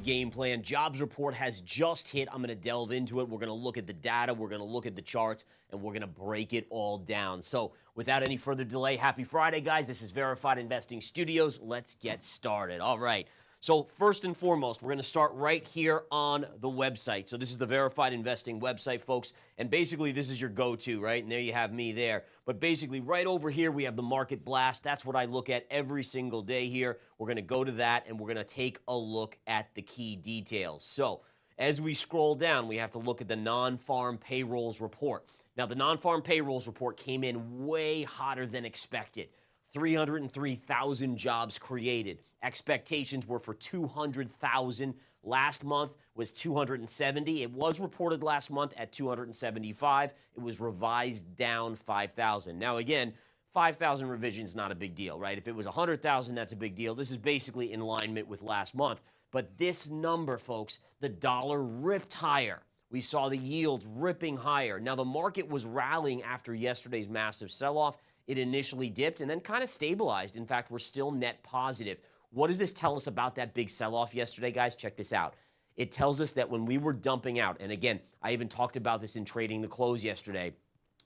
game plan. Jobs report has just hit. I'm going to delve into it. We're going to look at the data. We're going to look at the charts, and we're going to break it all down. So without any further delay, happy Friday, guys. This is Verified Investing Studios. Let's get started. All right. So first and foremost, we're going to start right here on the website. So this is the Verified Investing website, folks. And basically, this is your go-to, right? And there you have me there. But basically, right over here, we have the Market Blast. That's what I look at every single day here. We're going to go to that, and we're going to take a look at the key details. So as we scroll down, we have to look at the non-farm payrolls report. Now, the non-farm payrolls report came in way hotter than expected. 303,000 jobs created. Expectations were for 200,000. Last month was 270. It was reported last month at 275. It was revised down 5,000. Now, again, 5,000 revision is not a big deal, right? If it was 100,000, that's a big deal. This is basically in alignment with last month. But this number, folks, the dollar ripped higher. We saw the yields ripping higher. Now, the market was rallying after yesterday's massive sell-off. It initially dipped and then kind of stabilized. In fact, we're still net positive. What does this tell us about that big sell-off yesterday, guys? Check this out. It tells us that when we were dumping out, and again, I even talked about this in Trading the Close yesterday,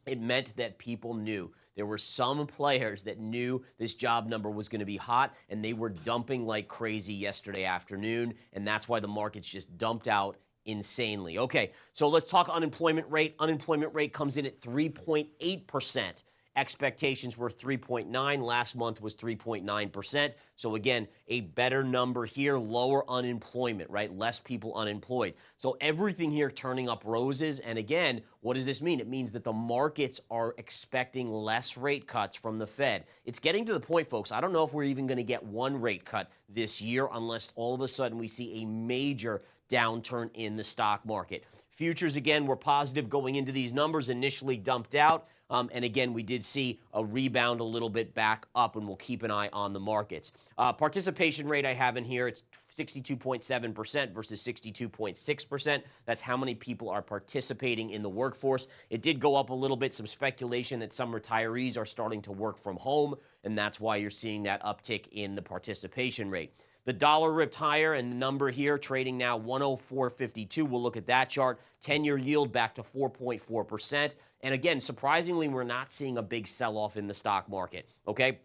it meant that people knew. There were some players that knew this job number was going to be hot, and they were dumping like crazy yesterday afternoon, and that's why the markets just dumped out insanely. Okay, so let's talk unemployment rate. Unemployment rate comes in at 3.8%. Expectations were 3.9. Last month was 3.9%. So again, a better number here, lower unemployment, right? Less people unemployed. So everything here turning up roses. And again, what does this mean? It means that the markets are expecting less rate cuts from the Fed. It's getting to the point, folks, I don't know if we're even going to get one rate cut this year unless all of a sudden we see a major downturn in the stock market. Futures, again, were positive going into these numbers, initially dumped out. And again, we did see a rebound a little bit back up, and we'll keep an eye on the markets. Participation rate I have in here, it's 62.7% versus 62.6%. That's how many people are participating in the workforce. It did go up a little bit, some speculation that some retirees are starting to work from home, and that's why you're seeing that uptick in the participation rate. The dollar ripped higher, and the number here trading now 104.52. We'll look at that chart. 10-year yield back to 4.4%. And again, surprisingly, we're not seeing a big sell-off in the stock market. Okay?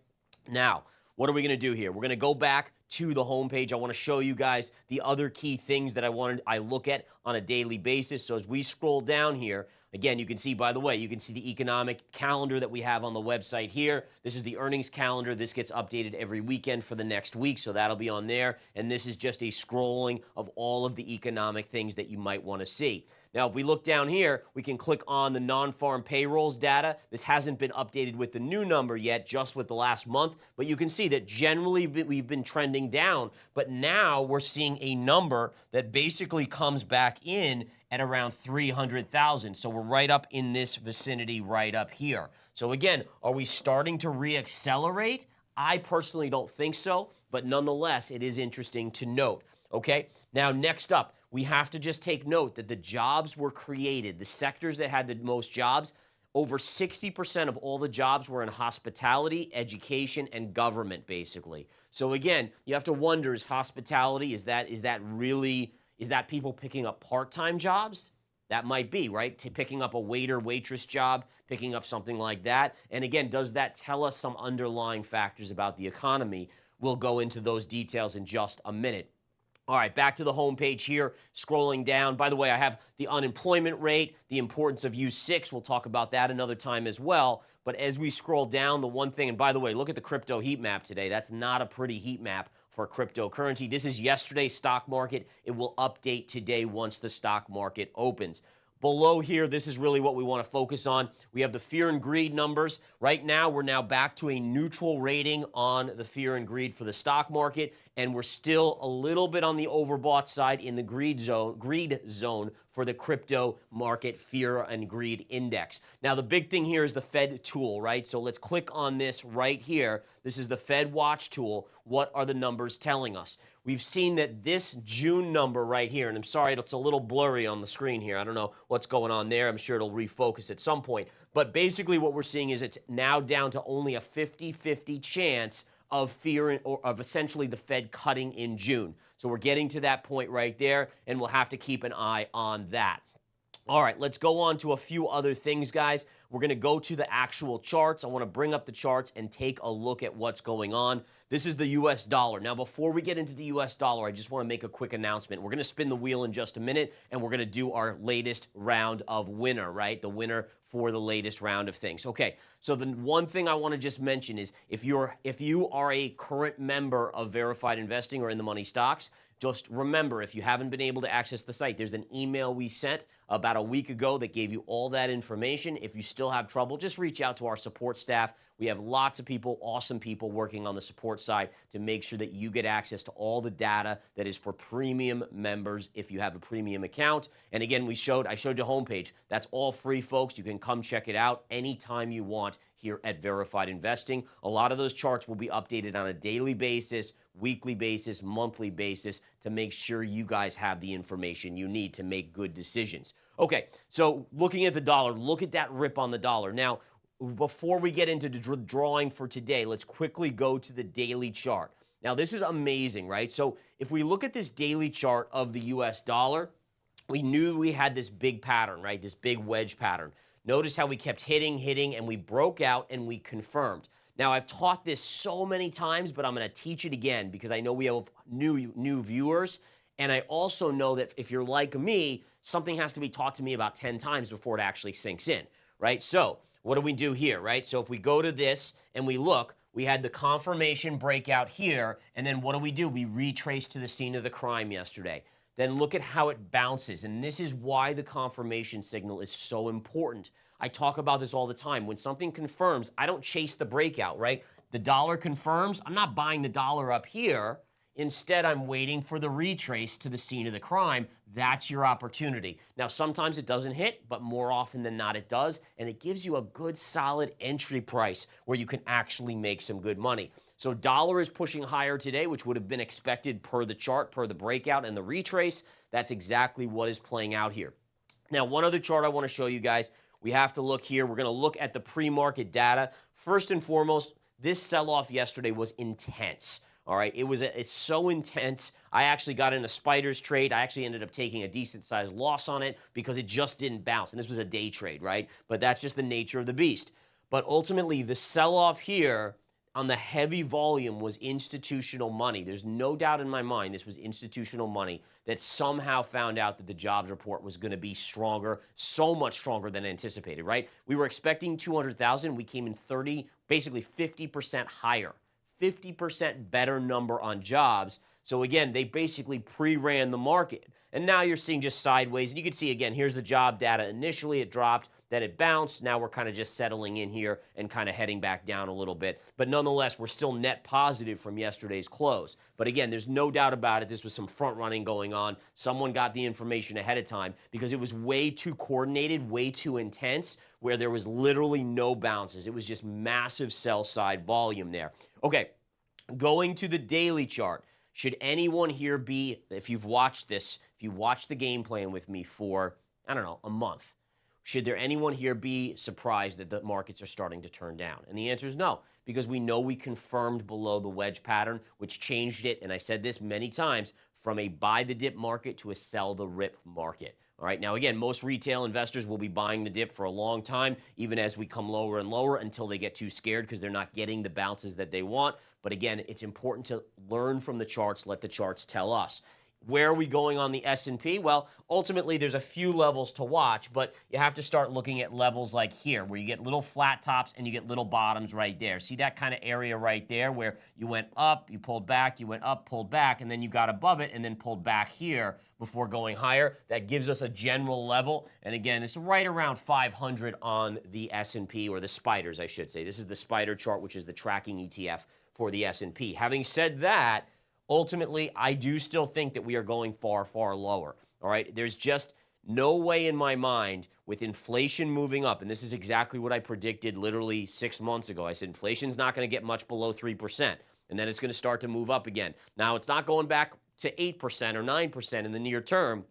Now, what are we going to do here? We're going to go back to the homepage. I want to show you guys the other key things that I look at on a daily basis. So as we scroll down here, again, you can see, by the way, you can see the economic calendar that we have on the website here. This is the earnings calendar. This gets updated every weekend for the next week, so that'll be on there. And this is just a scrolling of all of the economic things that you might want to see. Now, if we look down here, we can click on the non-farm payrolls data. This hasn't been updated with the new number yet, just with the last month. But you can see that generally we've been trending down. But now we're seeing a number that basically comes back in at around 300,000. So we're right up in this vicinity right up here. So again, are we starting to reaccelerate? I personally don't think so, but nonetheless, it is interesting to note. Okay, now next up, we have to just take note that the jobs were created, the sectors that had the most jobs, over 60% of all the jobs were in hospitality, education, and government, basically. So again, you have to wonder, is hospitality, is that people picking up part-time jobs? That might be, right? Picking up a waiter, waitress job, picking up something like that. And again, does that tell us some underlying factors about the economy? We'll go into those details in just a minute. All right, back to the homepage here, scrolling down. By the way, I have the unemployment rate, the importance of U6. We'll talk about that another time as well. But as we scroll down, the one thing, and by the way, look at the crypto heat map today. That's not a pretty heat map for cryptocurrency. This is yesterday's stock market. It will update today once the stock market opens. Below here, this is really what we want to focus on. We have the fear and greed numbers. Right now, we're now back to a neutral rating on the fear and greed for the stock market, and we're still a little bit on the overbought side in the greed zone for the crypto market fear and greed index. Now, the big thing here is the Fed tool, right? So let's click on this right here. This is the Fed Watch tool. What are the numbers telling us? We've seen that this June number right here, and I'm sorry, it's a little blurry on the screen here. I don't know what's going on there. I'm sure it'll refocus at some point. But basically what we're seeing is it's now down to only a 50-50 chance of fear or of essentially the Fed cutting in June. So we're getting to that point right there, and we'll have to keep an eye on that. All right, let's go on to a few other things, guys. We're going to go to the actual charts. I want to bring up the charts and take a look at what's going on. This is the U.S. dollar. Now, before we get into the U.S. dollar, I just want to make a quick announcement. We're going to spin the wheel in just a minute, and we're going to do our latest round of winner, right? The winner for the latest round of things. Okay, so the one thing I want to just mention is if you are a current member of Verified Investing or In the Money Stocks, just remember, if you haven't been able to access the site, there's an email we sent about a week ago that gave you all that information. If you still have trouble, just reach out to our support staff. We have lots of people, awesome people working on the support side to make sure that you get access to all the data that is for premium members if you have a premium account. And again, I showed you a homepage. That's all free, folks. You can come check it out anytime you want here at Verified Investing. A lot of those charts will be updated on a daily basis, weekly basis, monthly basis to make sure you guys have the information you need to make good decisions. Okay, so looking at the dollar, look at that rip on the dollar. Now, before we get into the drawing for today, let's quickly go to the daily chart. Now, this is amazing, right? So if we look at this daily chart of the US dollar, we knew we had this big pattern, right? This big wedge pattern. Notice how we kept hitting, and we broke out and we confirmed. Now, I've taught this so many times, but I'm going to teach it again because I know we have new viewers. And I also know that if you're like me, something has to be taught to me about 10 times before it actually sinks in, right? So what do we do here, right? So if we go to this and we look, we had the confirmation breakout here. And then what do? We retrace to the scene of the crime yesterday. Then look at how it bounces. And this is why the confirmation signal is so important. I talk about this all the time. When something confirms, I don't chase the breakout, right? The dollar confirms. I'm not buying the dollar up here. Instead, I'm waiting for the retrace to the scene of the crime. That's your opportunity. Now, sometimes it doesn't hit, but more often than not, it does. And it gives you a good, solid entry price where you can actually make some good money. So dollar is pushing higher today, which would have been expected per the chart, per the breakout and the retrace. That's exactly what is playing out here. Now, one other chart I want to show you guys. We have to look here. We're going to look at the pre-market data. First and foremost, this sell-off yesterday was intense. All right, it's so intense. I actually got in a spiders trade. I actually ended up taking a decent-sized loss on it because it just didn't bounce. And this was a day trade, right? But that's just the nature of the beast. But ultimately, the sell-off here on the heavy volume was institutional money. There's no doubt in my mind this was institutional money that somehow found out that the jobs report was going to be stronger, so much stronger than anticipated, right? We were expecting 200,000. We came in basically 50% higher. 50% better number on jobs. So again, they basically pre-ran the market. And now you're seeing just sideways. And you can see, again, here's the job data. Initially, it dropped. Then it bounced. Now we're kind of just settling in here and kind of heading back down a little bit. But nonetheless, we're still net positive from yesterday's close. But again, there's no doubt about it. This was some front running going on. Someone got the information ahead of time because it was way too coordinated, way too intense, where there was literally no bounces. It was just massive sell side volume there. Okay, going to the daily chart. Should anyone here be, if you've watched this, if you watched the game plan with me for, I don't know, a month, should there anyone here be surprised that the markets are starting to turn down? And the answer is no, because we know we confirmed below the wedge pattern, which changed it, and I said this many times, from a buy the dip market to a sell the rip market. All right, now again, most retail investors will be buying the dip for a long time, even as we come lower and lower until they get too scared because they're not getting the bounces that they want. But again, it's important to learn from the charts, let the charts tell us. Where are we going on the S&P? Well, ultimately, there's a few levels to watch, but you have to start looking at levels like here, where you get little flat tops and you get little bottoms right there. See that kind of area right there where you went up, you pulled back, you went up, pulled back, and then you got above it and then pulled back here before going higher. That gives us a general level. And again, it's right around 500 on the S&P, or the spiders, I should say. This is the spider chart, which is the tracking ETF for the S&P. Having said that, ultimately, I do still think that we are going far, far lower. All right, there's just no way in my mind with inflation moving up, and this is exactly what I predicted literally 6 months ago. I said inflation's not going to get much below 3%, and then it's going to start to move up again. Now, it's not going back to 8% or 9% in the near term,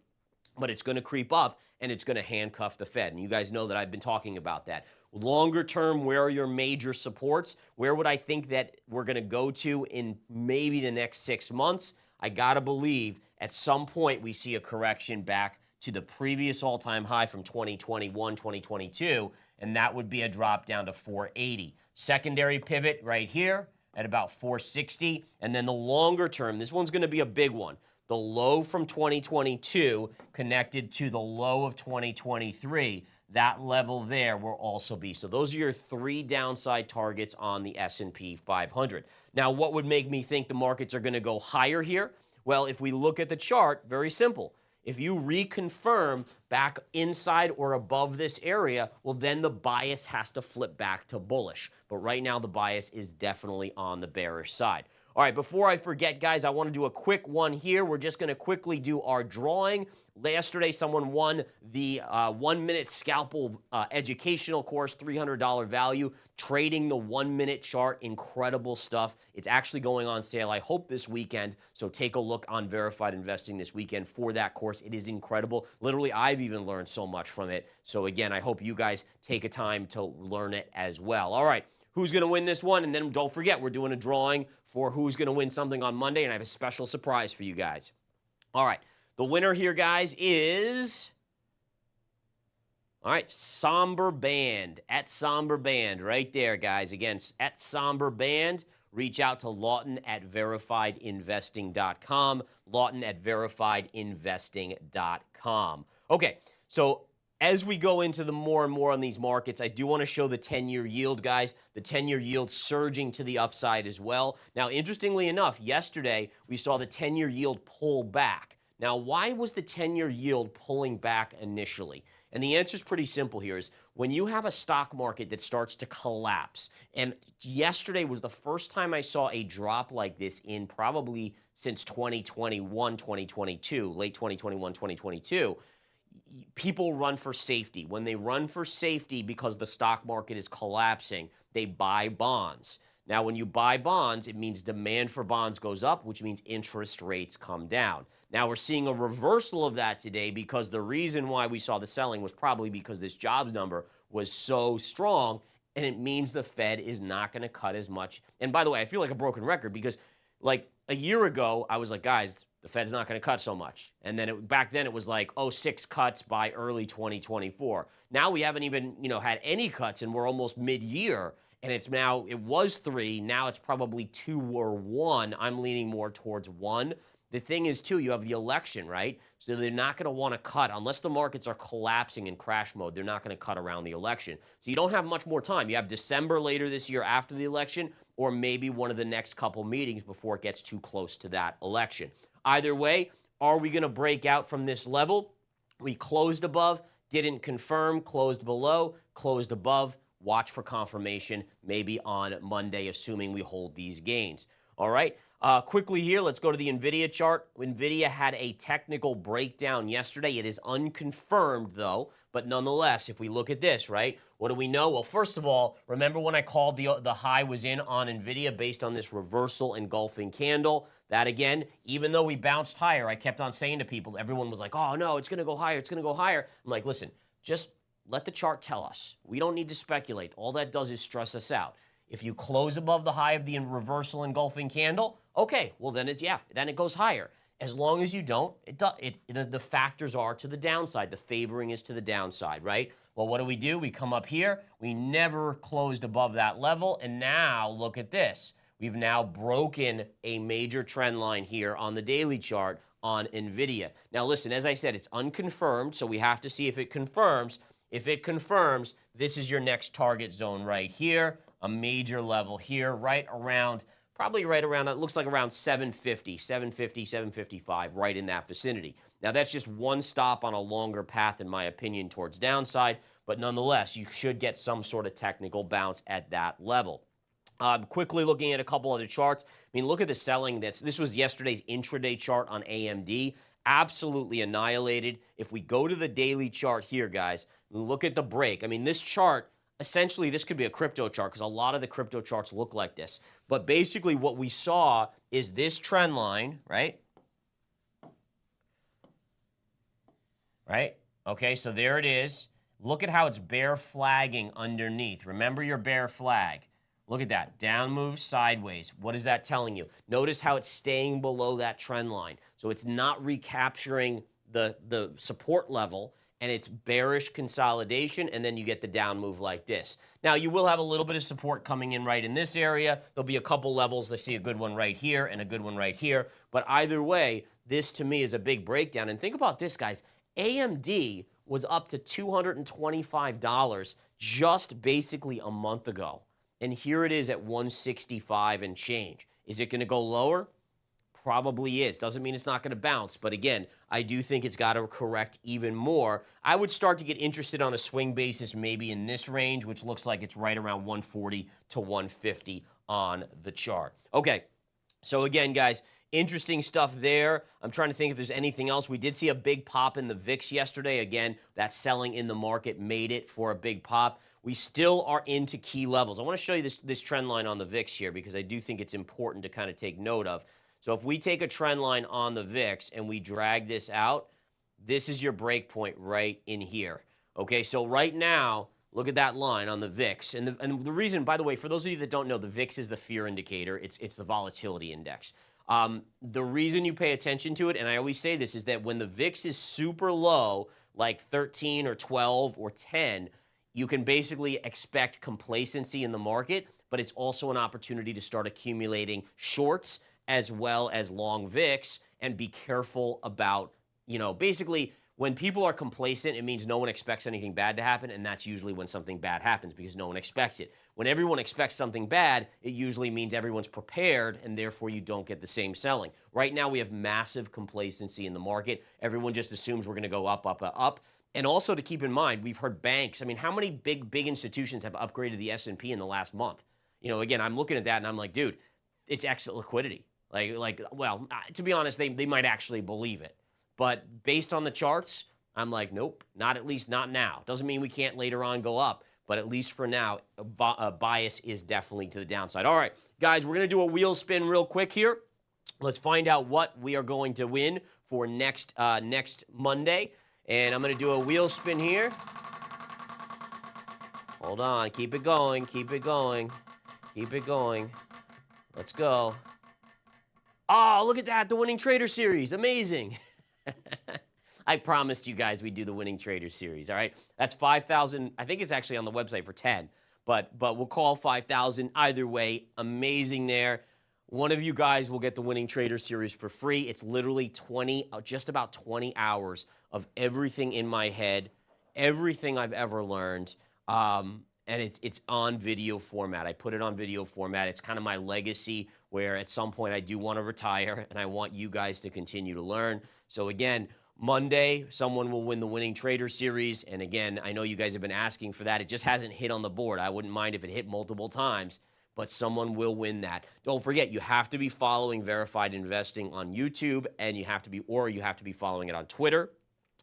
but it's going to creep up. and it's going to handcuff the Fed. And you guys know that I've been talking about that. Longer term, where are your major supports? Where would I think that we're going to go to in maybe the next 6 months? I got to believe at some point we see a correction back to the previous all-time high from 2021, 2022, and that would be a drop down to 480. Secondary pivot right here at about 460, and then the longer term, this one's going to be a big one. The low from 2022 connected to the low of 2023, that level there will also be. So those are your 3 downside targets on the S&P 500. Now, what would make me think the markets are going to go higher here? Well, if we look at the chart, very simple. If you reconfirm back inside or above this area, well, then the bias has to flip back to bullish. But right now, the bias is definitely on the bearish side. All right, before I forget, guys, I want to do a quick one here. We're just going to quickly do our drawing. Yesterday, someone won the 1-minute scalpel educational course, $300 value, trading the 1-minute chart. Incredible stuff. It's actually going on sale, I hope, this weekend. So take a look on Verified Investing this weekend for that course. It is incredible. Literally, I've even learned so much from it. So again, I hope you guys take a time to learn it as well. All right. Who's going to win this one? And then don't forget, we're doing a drawing for who's going to win something on Monday, and I have a special surprise for you guys. All right, the winner here, guys, is, all right, Somber Band, at Somber Band, right there, guys. Again, at Somber Band. Reach out to Lawton at verifiedinvesting.com, Lawton at verifiedinvesting.com. Okay, so as we go into the more and more on these markets, I do want to show the 10-year yield, guys. The 10-year yield surging to the upside as well. Now, interestingly enough, yesterday we saw the 10-year yield pull back. Now, why was the 10-year yield pulling back initially? And the answer is pretty simple here, is when you have a stock market that starts to collapse, and yesterday was the first time I saw a drop like this in probably since 2021, 2022, late 2021, 2022, people run for safety. When they run for safety because the stock market is collapsing, they buy bonds. Now, when you buy bonds, it means demand for bonds goes up, which means interest rates come down. Now, we're seeing a reversal of that today because the reason why we saw the selling was probably because this jobs number was so strong, and it means the Fed is not going to cut as much. And by the way, I feel like a broken record because like a year ago, I was like, guys, the Fed's not going to cut so much. And then back then it was like, oh, 6 cuts by early 2024. Now we haven't even, had any cuts, and we're almost mid-year. And it was 3. Now it's probably 2 or 1. I'm leaning more towards 1. The thing is, too, you have the election, right? So they're not going to want to cut. Unless the markets are collapsing in crash mode, they're not going to cut around the election. So you don't have much more time. You have December later this year after the election, or maybe one of the next couple meetings before it gets too close to that election. Either way, are we going to break out from this level? We closed above, didn't confirm, closed below, closed above. Watch for confirmation maybe on Monday, assuming we hold these gains. All right. Quickly here, let's go to the NVIDIA chart. NVIDIA had a technical breakdown yesterday. It is unconfirmed, though. But nonetheless, if we look at this, right, what do we know? Well, first of all, remember when I called the high was in on NVIDIA based on this reversal engulfing candle? That, again, even though we bounced higher, I kept on saying to people, everyone was like, oh, no, it's going to go higher. It's going to go higher. I'm like, listen, just let the chart tell us. We don't need to speculate. All that does is stress us out. If you close above the high of the reversal engulfing candle, okay, well, then it goes higher. As long as you don't, the factors are to the downside. The favoring is to the downside, right? Well, what do? We come up here. We never closed above that level, and now look at this. We've now broken a major trend line here on the daily chart on NVIDIA. Now, listen, as I said, it's unconfirmed, so we have to see if it confirms. If it confirms, this is your next target zone right here, a major level here, probably right around, it looks like around 750, 755, right in that vicinity. Now, that's just one stop on a longer path, in my opinion, towards downside, but nonetheless, you should get some sort of technical bounce at that level. Quickly looking at a couple other charts. I mean, look at the selling. This was yesterday's intraday chart on AMD. Absolutely annihilated. If we go to the daily chart here, guys, look at the break. I mean, this chart, essentially, this could be a crypto chart because a lot of the crypto charts look like this. But basically what we saw is this trend line, right? Okay, so there it is. Look at how it's bear flagging underneath. Remember your bear flag. Look at that. Down move sideways. What is that telling you? Notice how it's staying below that trend line. So it's not recapturing the support level, and it's bearish consolidation, and then you get the down move like this. Now, you will have a little bit of support coming in right in this area. There'll be a couple levels. I see a good one right here and a good one right here. But either way, this to me is a big breakdown. And think about this, guys. AMD was up to $225 just basically a month ago. And here it is at 165 and change. Is it going to go lower? Probably is. Doesn't mean it's not going to bounce. But again, I do think it's got to correct even more. I would start to get interested on a swing basis maybe in this range, which looks like it's right around 140 to 150 on the chart. Okay, so again, guys, interesting stuff there. I'm trying to think if there's anything else. We did see a big pop in the VIX yesterday. Again, that selling in the market made it for a big pop. We still are into key levels. I want to show you this trend line on the VIX here because I do think it's important to kind of take note of. So if we take a trend line on the VIX and we drag this out, this is your break point right in here. Okay, so right now, look at that line on the VIX. And the reason, by the way, for those of you that don't know, the VIX is the fear indicator. It's the volatility index. The reason you pay attention to it, and I always say this, is that when the VIX is super low, like 13 or 12 or 10, you can basically expect complacency in the market, but it's also an opportunity to start accumulating shorts as well as long VIX, and be careful about, basically when people are complacent, it means no one expects anything bad to happen, and that's usually when something bad happens because no one expects it. When everyone expects something bad, it usually means everyone's prepared, and therefore you don't get the same selling. Right now, we have massive complacency in the market. Everyone just assumes we're going to go up, up, up. And also to keep in mind, we've heard banks. I mean, how many big institutions have upgraded the S&P in the last month? Again, I'm looking at that, and I'm like, dude, it's exit liquidity. Well, to be honest, they might actually believe it. But based on the charts, I'm like, nope, at least not now. Doesn't mean we can't later on go up, but at least for now, a bias is definitely to the downside. All right, guys, we're going to do a wheel spin real quick here. Let's find out what we are going to win for next Monday. And I'm going to do a wheel spin here. Hold on, keep it going, keep it going, keep it going. Let's go. Oh, look at that, the Winning Trader Series. Amazing. I promised you guys we'd do the Winning Trader Series, all right? That's 5,000. I think it's actually on the website for 10, but we'll call 5,000 either way. Amazing there. One of you guys will get the Winning Trader Series for free. It's literally just about 20 hours of everything in my head, everything I've ever learned. And it's on video format. I put it on video format. It's kind of my legacy where at some point I do want to retire and I want you guys to continue to learn. So again, Monday, someone will win the Winning Trader Series. And again, I know you guys have been asking for that. It just hasn't hit on the board. I wouldn't mind if it hit multiple times, but someone will win that. Don't forget, you have to be following Verified Investing on YouTube, and you have to be following it on Twitter.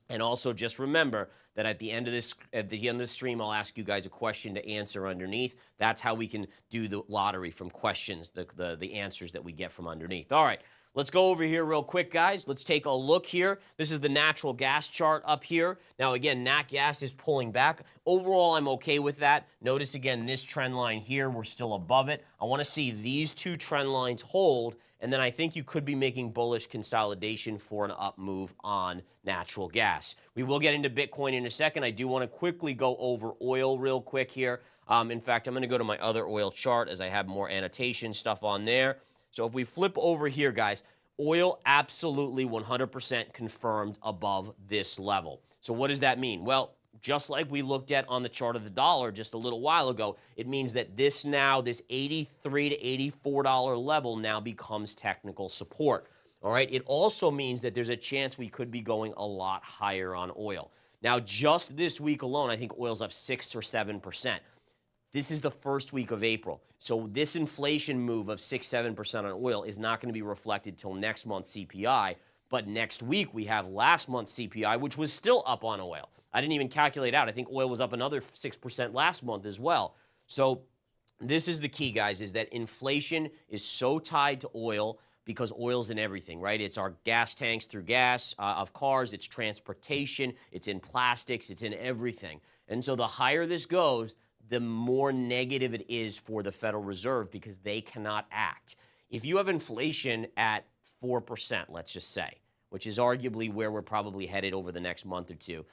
And also just remember that at the end of the stream, I'll ask you guys a question to answer underneath. That's how we can do the lottery from questions, the answers that we get from underneath. All right, let's go over here real quick, guys. Let's take a look here. This is the natural gas chart up here. Now, again, nat gas is pulling back. Overall, I'm okay with that. Notice, again, this trend line here, we're still above it. I want to see these two trend lines hold, and then I think you could be making bullish consolidation for an up move on natural gas. We will get into Bitcoin in a second. I do want to quickly go over oil real quick here. In fact, I'm going to go to my other oil chart as I have more annotation stuff on there. So if we flip over here, guys, oil absolutely 100% confirmed above this level. So what does that mean? Well, just like we looked at on the chart of the dollar just a little while ago, it means that this $83 to $84 level now becomes technical support. All right. It also means that there's a chance we could be going a lot higher on oil. Now, just this week alone, I think oil's up 6 or 7%. This is the first week of April. So this inflation move of 6-7% on oil is not going to be reflected till next month's CPI. But next week, we have last month's CPI, which was still up on oil. I didn't even calculate out. I think oil was up another 6% last month as well. So this is the key, guys, is that inflation is so tied to oil because oil's in everything, right? It's our gas tanks through gas of cars, it's transportation, it's in plastics, it's in everything. And so the higher this goes, the more negative it is for the Federal Reserve because they cannot act. If you have inflation at 4%, let's just say, which is arguably where we're probably headed over the next month or two,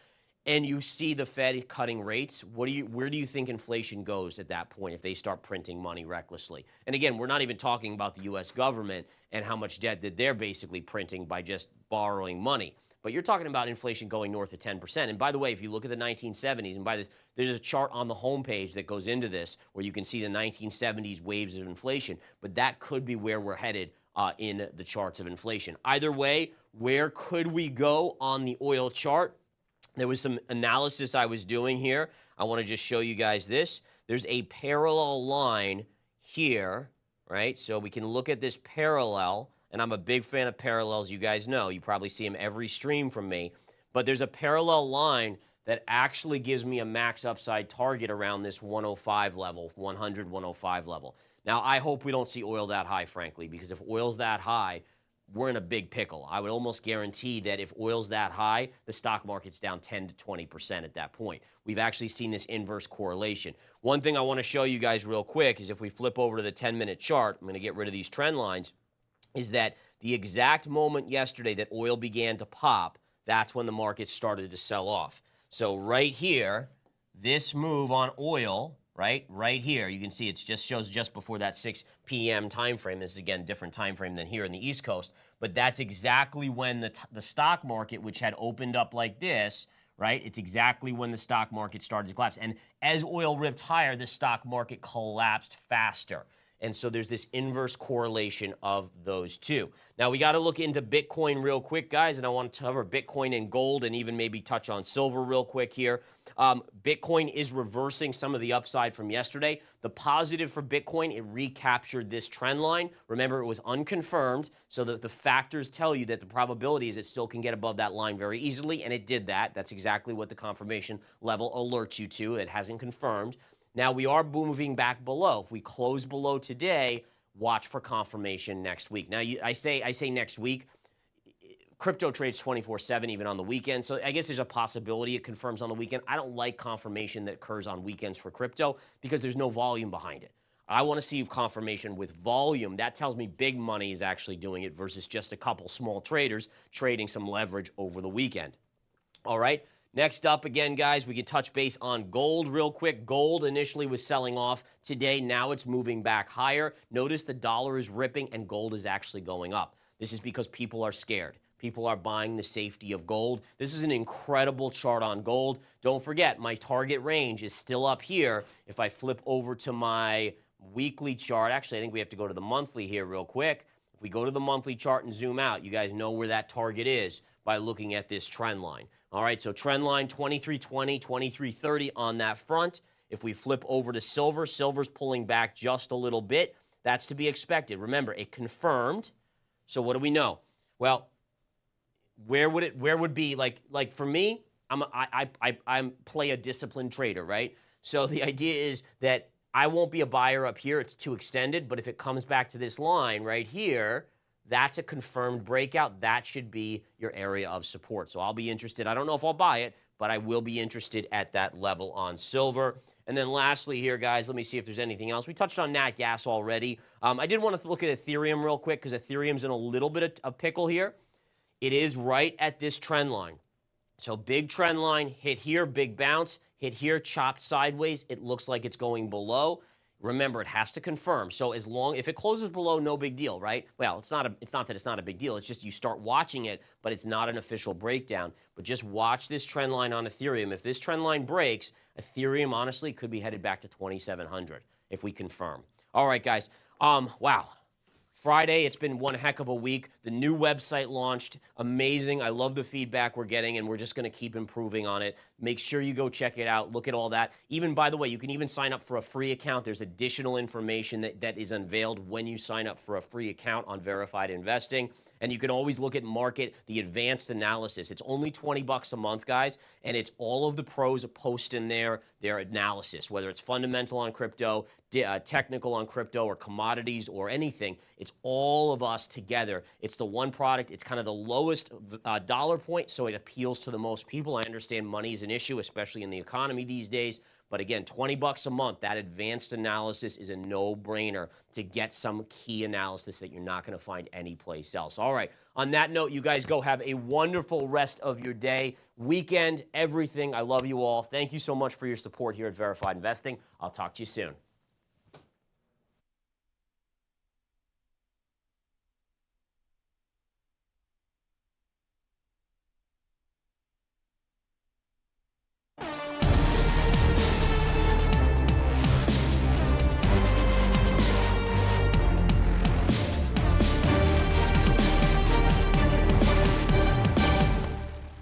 and you see the Fed cutting rates, where do you think inflation goes at that point if they start printing money recklessly? And again, we're not even talking about the U.S. government and how much debt that they're basically printing by just borrowing money. But you're talking about inflation going north of 10%. And by the way, if you look at the 1970s, and there's a chart on the homepage that goes into this where you can see the 1970s waves of inflation. But that could be where we're headed in the charts of inflation. Either way, where could we go on the oil chart? There was some analysis I was doing here. I want to just show you guys this. There's a parallel line here, right? So we can look at this parallel, and I'm a big fan of parallels. You guys know. You probably see them every stream from me. But there's a parallel line that actually gives me a max upside target around this 105 level, 100, 105 level. Now, I hope we don't see oil that high, frankly, because if oil's that high, we're in a big pickle. I would almost guarantee that if oil's that high, the stock market's down 10 to 20% at that point. We've actually seen this inverse correlation. One thing I want to show you guys real quick is if we flip over to the 10-minute chart, I'm going to get rid of these trend lines, is that the exact moment yesterday that oil began to pop, that's when the market started to sell off. So right here, this move on oil, right here, you can see it just shows just before that 6 p.m. time frame. This is, again, different time frame than here in the East Coast. But that's exactly when the stock market, which had opened up like this, right? It's exactly when the stock market started to collapse. And as oil ripped higher, the stock market collapsed faster. And so there's this inverse correlation of those two. Now, we got to look into Bitcoin real quick, guys, and I want to cover Bitcoin and gold and even maybe touch on silver real quick here. Bitcoin is reversing some of the upside from yesterday. The positive for Bitcoin, it recaptured this trend line. Remember, it was unconfirmed, so that the factors tell you that the probability is it still can get above that line very easily, and it did that. That's exactly what the confirmation level alerts you to. It hasn't confirmed. Now, we are moving back below. If we close below today, watch for confirmation next week. Now, I say next week. Crypto trades 24/7 even on the weekend, so I guess there's a possibility it confirms on the weekend. I don't like confirmation that occurs on weekends for crypto because there's no volume behind it. I want to see confirmation with volume. That tells me big money is actually doing it versus just a couple small traders trading some leverage over the weekend. All right. Next up, again, guys, we can touch base on gold real quick. Gold initially was selling off today. Now it's moving back higher. Notice the dollar is ripping and gold is actually going up. This is because people are scared. People are buying the safety of gold. This is an incredible chart on gold. Don't forget, my target range is still up here. If I flip over to my weekly chart, actually, I think we have to go to the monthly here real quick. If we go to the monthly chart and zoom out, you guys know where that target is by looking at this trend line. All right, so trend line 2320, 2330 on that front. If we flip over to silver, silver's pulling back just a little bit. That's to be expected. Remember, it confirmed. So what do we know? Well, where would be like for me, I'm play a disciplined trader, right? So the idea is that I won't be a buyer up here. It's too extended, but if it comes back to this line right here, that's a confirmed breakout. That should be your area of support. So I'll be interested. I don't know if I'll buy it, but I will be interested at that level on silver. And then lastly here, guys, let me see if there's anything else. We touched on nat gas already. I did want to look at Ethereum real quick because Ethereum's in a little bit of pickle here. It is right at this trend line. So big trend line, hit here, big bounce, hit here, chopped sideways. It looks like it's going below. Remember, it has to confirm. So if it closes below, no big deal, right? Well, it's not that it's not a big deal. It's just you start watching it, but it's not an official breakdown. But just watch this trend line on Ethereum. If this trend line breaks, Ethereum honestly could be headed back to 2,700 if we confirm. All right, guys. Wow. Friday, it's been one heck of a week. The new website launched. Amazing. I love the feedback we're getting, and we're just going to keep improving on it. Make sure you go check it out. Look at all that. Even, by the way, you can even sign up for a free account. There's additional information that is unveiled when you sign up for a free account on Verified Investing. And you can always look at market, the advanced analysis. It's only $20 a month, guys, and it's all of the pros post in there, their analysis, whether it's fundamental on crypto, technical on crypto, or commodities, or anything. It's It's all of us together. It's the one product. It's kind of the lowest dollar point, so it appeals to the most people. I understand money is an issue, especially in the economy these days. But again, $20 a month, that advanced analysis is a no-brainer to get some key analysis that you're not going to find anyplace else. All right. On that note, you guys go have a wonderful rest of your day, weekend, everything. I love you all. Thank you so much for your support here at Verified Investing. I'll talk to you soon.